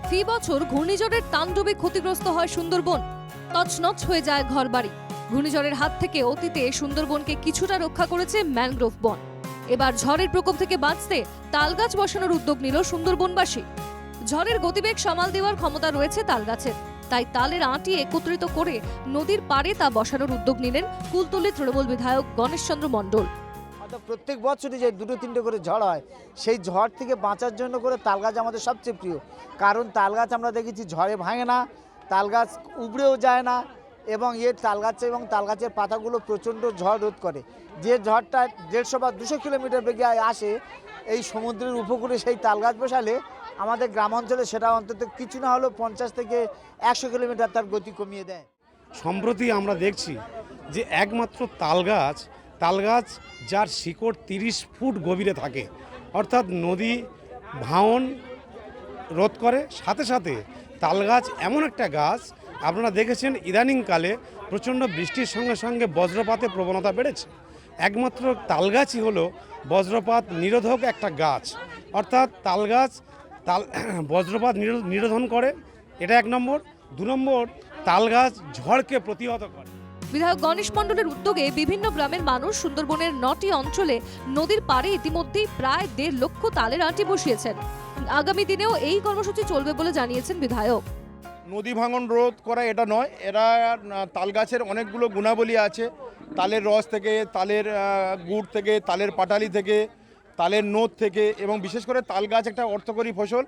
ফি বছর ঘূর্ণিঝড়ের তাণ্ডবে ক্ষতিগ্রস্ত হয় সুন্দরবন। তছনছ হয়ে যায় ঘরবাড়ি। ঘূর্ণিঝড়ের হাত থেকে অতীতে সুন্দরবনকে কিছুটা রক্ষা করেছে ম্যানগ্রোভ বন। এবার ঝড়ের প্রকোপ থেকে বাঁচতে তালগাছ বসানোর উদ্যোগ নিল সুন্দরবনবাসী। ঝড়ের গতিবেগ সামাল দেওয়ার ক্ষমতা রয়েছে তালগাছের, তাই তালের আঁটি একত্রিত করে নদীর পাড়ে তা বসানোর উদ্যোগ নিলেন কুলতলি তৃণমূল বিধায়ক গণেশচন্দ্র মণ্ডল। প্রত্যেক বছরই যে দুটো তিনটে করে ঝড় হয়, সেই ঝড় থেকে বাঁচার জন্য করে তালগাছ আমাদের সবচেয়ে প্রিয়। কারণ তালগাছ আমরা দেখেছি ঝড়ে ভাঙে না, তালগাছ উবড়েও যায় না, এবং তালগাছের পাতাগুলো প্রচণ্ড ঝড় রোধ করে। যে ঝড়টা 150 বা 200 কিলোমিটার বেগে আসে, এই সমুদ্রের উপকূলে সেই তালগাছ বসালে আমাদের গ্রাম অঞ্চলে সেটা অন্তত কিছু না হলেও 50 থেকে 100 কিলোমিটার তার গতি কমিয়ে দেয়। সম্প্রতি আমরা দেখছি যে একমাত্র তালগাছ যার শিকড় 30 ফুট গভীরে থাকে, অর্থাৎ নদী ভাঙন রোধ করে। সাথে সাথে তালগাছ এমন একটা গাছ, আপনারা দেখেছেন ইদানিংকালে প্রচণ্ড বৃষ্টির সঙ্গে সঙ্গে বজ্রপাতের প্রবণতা বেড়েছে। একমাত্র তালগাছই হলো বজ্রপাত নিরোধক একটা গাছ, অর্থাৎ তালগাছ বজ্রপাত নিরোধন করে, এটা 1 নম্বর। 2 নম্বর, তালগাছ ঝড়কে প্রতিহত করে। বিধায়ক গণেশ মণ্ডলের উদ্যোগে বিভিন্ন গ্রামের মানুষ সুন্দরবনের 9টি অঞ্চলে নদীর পাড়ে ইতিমধ্যেই প্রায় 1.5 লক্ষ তালের আঁটি বসিয়েছেন। আগামী দিনেও এই কর্মসূচি চলবে বলে জানিয়েছেন বিধায়ক। নদী ভাঙন রোধ করা এটা নয়, তাল গাছের অনেকগুলো গুণাবলী আছে। তালের রস থেকে, তালের গুড় থেকে, তালের পাটালি থেকে, তালের নোদ থেকে, এবং বিশেষ করে তাল গাছ একটা অর্থকরী ফসল,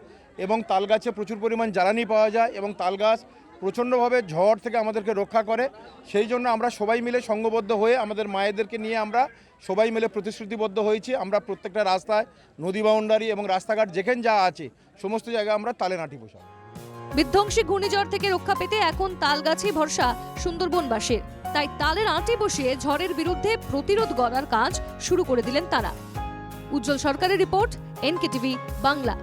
এবং তাল গাছে প্রচুর পরিমাণ জ্বালানি পাওয়া যায়, এবং তাল গাছ প্রচণ্ডভাবে ঝড় থেকে আমাদেরকে রক্ষা করে। সেই জন্য আমরা সবাই মিলে সংঘবদ্ধ হয়ে আমাদের মায়েদেরকে নিয়ে আমরা সবাই মিলে প্রতিশ্রুতিবদ্ধ হয়েছি। আমরা প্রত্যেকটা রাস্তায়, নদী বাউন্ডারি এবং রাস্তাঘাট যেখানে যা আছে সমস্ত জায়গায় আমরা তালের আঁটি বসাবো। বিধ্বংসী ঘূর্ণিঝড় থেকে রক্ষা পেতে এখন তাল গাছই ভরসা সুন্দরবনবাসীর। তাই তালের আঁটি বসিয়ে ঝড়ের বিরুদ্ধে প্রতিরোধ গড়ার কাজ শুরু করে দিলেন তারা। উজ্জ্বল সরকারের রিপোর্ট, NKTV বাংলা।